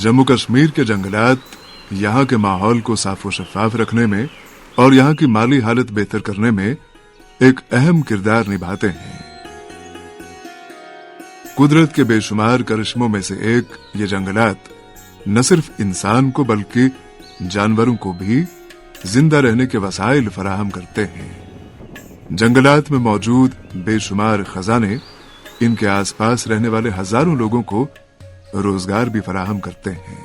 जम्मू कश्मीर के जंगलात यहाँ के माहौल को साफ व शफाफ रखने में और यहाँ की माली हालत बेहतर करने में एक अहम किरदार निभाते हैं। कुदरत के बेशुमार करिश्मों में से एक ये जंगलात न सिर्फ इंसान को बल्कि जानवरों को भी जिंदा रहने के वसाइल फराहम करते हैं। जंगलात में मौजूद बेशुमार खजाने इनके आसपास रहने वाले हजारों लोगों को रोजगार भी फराहम करते हैं।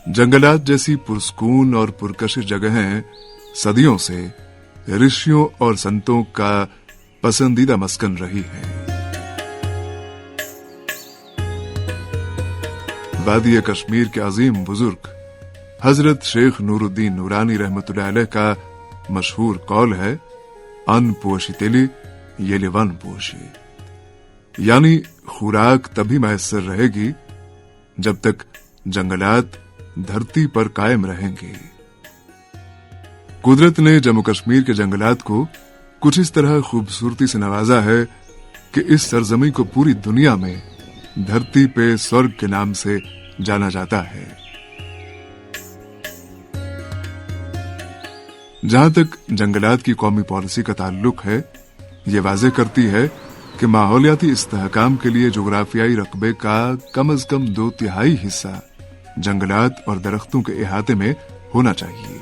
जंगलात जैसी पुरस्कून और पुरकशिश जगहें सदियों से ऋषियों और संतों का पसंदीदा मस्कन रही हैं। वादी कश्मीर के अजीम बुजुर्ग हजरत शेख नूरुद्दीन नूरानी रहमतुल्लाह अलैह का मशहूर कौल है, अन्न पोशी तेली ये वन पोशी, यानी खुराक तभी मैसर रहेगी जब तक जंगलात धरती पर कायम रहेंगे। कुदरत ने जम्मू कश्मीर के जंगलात को कुछ इस तरह खूबसूरती से नवाजा है कि इस सरजमी को पूरी दुनिया में धरती पे स्वर्ग के नाम से जाना जाता है। जहां तक जंगलात की कौमी पॉलिसी का ताल्लुक है, ये वाजे करती है कि माहौलियाती इस्तेहकाम के लिए जोग्राफियाई रकबे का कम से कम 2/3 हिस्सा जंगलात और दरख्तों के इहाते में होना चाहिए।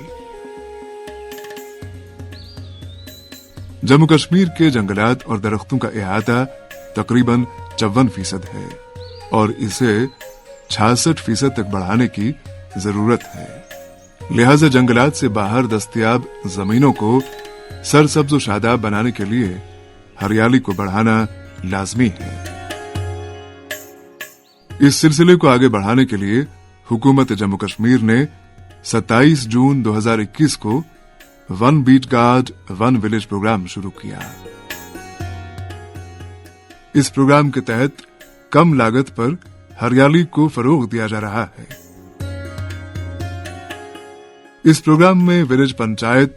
जम्मू कश्मीर के जंगलात और दरख्तों का इहाता तकरीबन 54% है और इसे 66% तक बढ़ाने की जरूरत है। लिहाजा जंगलात से बाहर दस्तयाब जमीनों को सरसब्ज व शादाब बनाने के लिए हरियाली को बढ़ाना लाजमी है। इस सिलसिले को आगे बढ़ाने के लिए हुकूमत जम्मू कश्मीर ने 27 जून 2021 को one beat guard one village program शुरू किया। इस प्रोग्राम के तहत कम लागत पर हरियाली को फरोग दिया जा रहा है। इस प्रोग्राम में village panchayat,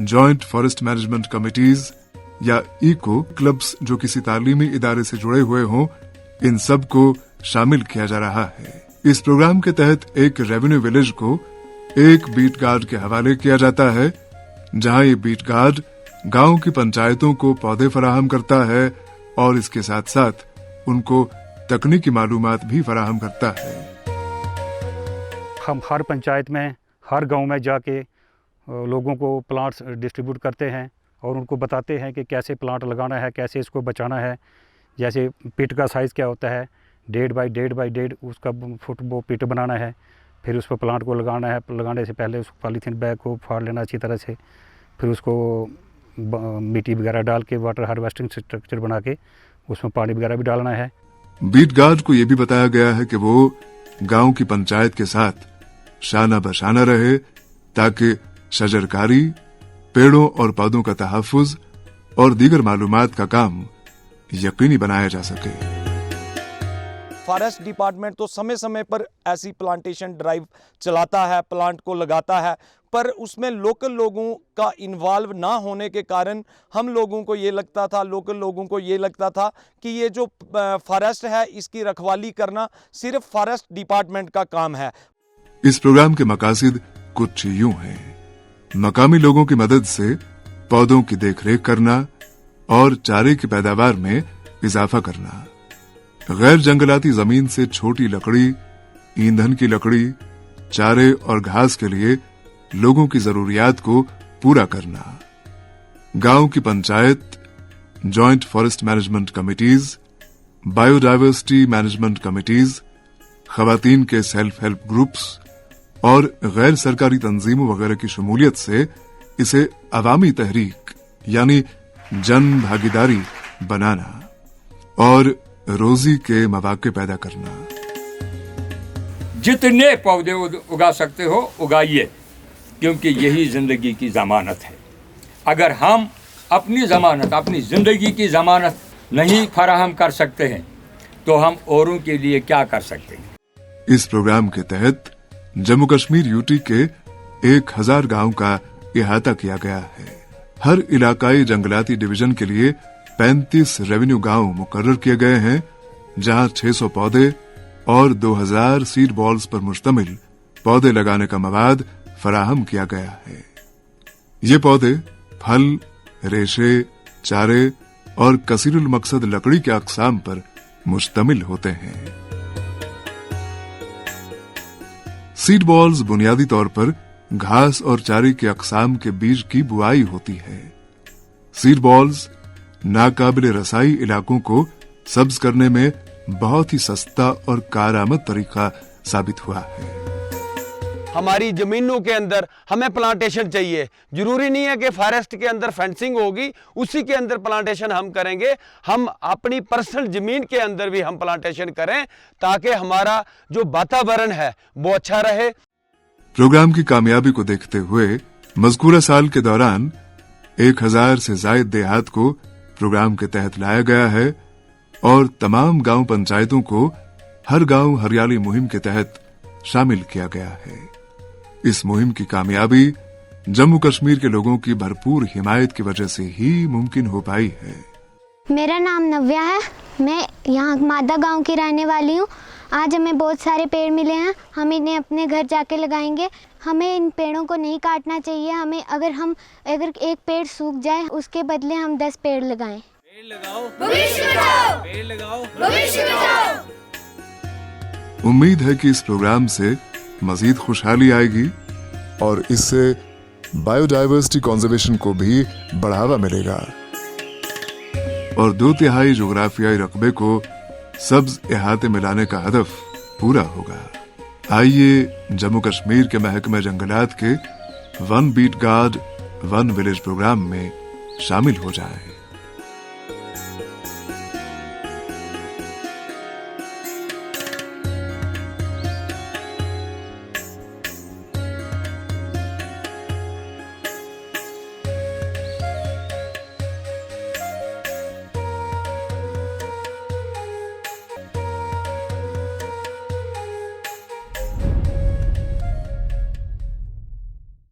joint forest management committees या इको क्लब्स जो किसी तालीमी इदारे से जुड़े हुए हों, इन सब को शामिल किया जा रहा है। इस प्रोग्राम के तहत एक रेवेन्यू विलेज को एक बीट गार्ड के हवाले किया जाता है, जहां ये बीट गार्ड गांव की पंचायतों को पौधे फराहम करता है और इसके साथ साथ उनको तकनीकी मालूमात भी फराहम करता है। हम हर पंचायत में, हर गांव में जाके लोगों को प्लांट्स डिस्ट्रीब्यूट करते हैं और उनको बताते हैं कि कैसे प्लांट लगाना है, कैसे इसको बचाना है। जैसे पिट का साइज़ क्या होता है, 1.5 बाई 1.5 उसका फुट वो पिट बनाना है, फिर उस पर प्लांट को लगाना है। लगाने से पहले उस पॉलीथीन बैग को फाड़ लेना अच्छी तरह से, फिर उसको मिट्टी वगैरह डाल के वाटर हार्वेस्टिंग स्ट्रक्चर बना के उसमें पानी वगैरह भी डालना है। बीट गार्ड को यह भी बताया गया है कि वो गांव की पंचायत के साथ शाना बशाना रहे ताकि शजरकारी, पेड़ों और पौधों का तहफ्फुज और दीगर मालूमात का काम यकीनी बनाया जा सके। फॉरेस्ट डिपार्टमेंट तो समय समय पर ऐसी प्लांटेशन ड्राइव चलाता है, प्लांट को लगाता है, पर उसमें लोकल लोगों का इन्वॉल्व ना होने के कारण हम लोगों को ये लगता था, लोकल लोगों को ये लगता था कि ये जो फॉरेस्ट है इसकी रखवाली करना सिर्फ फॉरेस्ट डिपार्टमेंट का काम है। इस प्रोग्राम के मकासद कुछ यूं हैं: मकामी लोगों की मदद से पौधों की देखरेख करना और चारे की पैदावार में इजाफा करना, गैर जंगलाती जमीन से छोटी लकड़ी, ईंधन की लकड़ी, चारे और घास के लिए लोगों की जरूरियात को पूरा करना, गांव की panchayat, joint forest management committees, biodiversity management committees, खवातीन के सेल्फ हेल्प ग्रुप्स और गैर सरकारी तंजीमों वगैरह की शमूलियत से इसे अवामी तहरीक यानी जन भागीदारी बनाना और रोजी के मौके पैदा करना। जितने पौधे उगा सकते हो उगाइए, क्योंकि यही जिंदगी की जमानत है। अगर हम अपनी जमानत, अपनी जिंदगी की जमानत नहीं फराहम कर सकते हैं तो हम औरों के लिए क्या कर सकते हैं। इस प्रोग्राम के तहत जम्मू कश्मीर यूटी के 1000 गांव का इहाता किया गया है। हर इलाकाई जंगलाती डिवीजन के लिए 35 रेवेन्यू गांव मुकर्रर किए गए हैं, जहां 600 पौधे और 2000 सीड बॉल्स पर मुश्तमिल पौधे लगाने का मवाद फराहम किया गया है। ये पौधे फल, रेशे, चारे और कसीरुल मकसद लकड़ी के अक़साम पर मुश्तमिल होते हैं। सीड बॉल्स बुनियादी तौर पर घास और चारे के अक़साम के बीज की बुआई होती है। सीड बॉल्स नाकाबिले रसाई इलाकों को सब्ज करने में बहुत ही सस्ता और कारआमद तरीका साबित हुआ है। हमारी जमीनों के अंदर हमें प्लांटेशन चाहिए। जरूरी नहीं है कि फॉरेस्ट के अंदर फेंसिंग होगी उसी के अंदर प्लांटेशन हम करेंगे। हम अपनी पर्सनल जमीन के अंदर भी हम प्लांटेशन करें ताकि हमारा जो वातावरण है वो अच्छा रहे। प्रोग्राम की कामयाबी को देखते हुए मज़कूरा साल के दौरान 1000 से ज़ायद देहात को प्रोग्राम के तहत लाया गया है और तमाम गांव पंचायतों को हर गांव हरियाली मुहिम के तहत शामिल किया गया है। इस मुहिम की कामयाबी जम्मू कश्मीर के लोगों की भरपूर हिमायत की वजह से ही मुमकिन हो पाई है। मेरा नाम नव्या है, मैं यहाँ मादा गांव की रहने वाली हूँ। आज हमें बहुत सारे पेड़ मिले हैं, हम इन्हें अपने घर जाके लगाएंगे। हमें इन पेड़ों को नहीं काटना चाहिए। हमें अगर एक पेड़ सूख जाए उसके बदले हम 10 पेड़ लगाएं। पेड़ लगाओ, भविष्य बचाओ। पेड़ लगाओ, भविष्य बचाओ। उम्मीद है कि इस प्रोग्राम से मजीद खुशहाली आएगी और इससे बायोडायवर्सिटी कंजर्वेशन को भी बढ़ावा मिलेगा और 2/3 जोग्राफियाई रकबे को सब्ज इहाते में लाने का हदफ पूरा होगा। आइए जम्मू कश्मीर के महकमे जंगलात के 1 बीट गार्ड 1 विलेज प्रोग्राम में शामिल हो जाएं।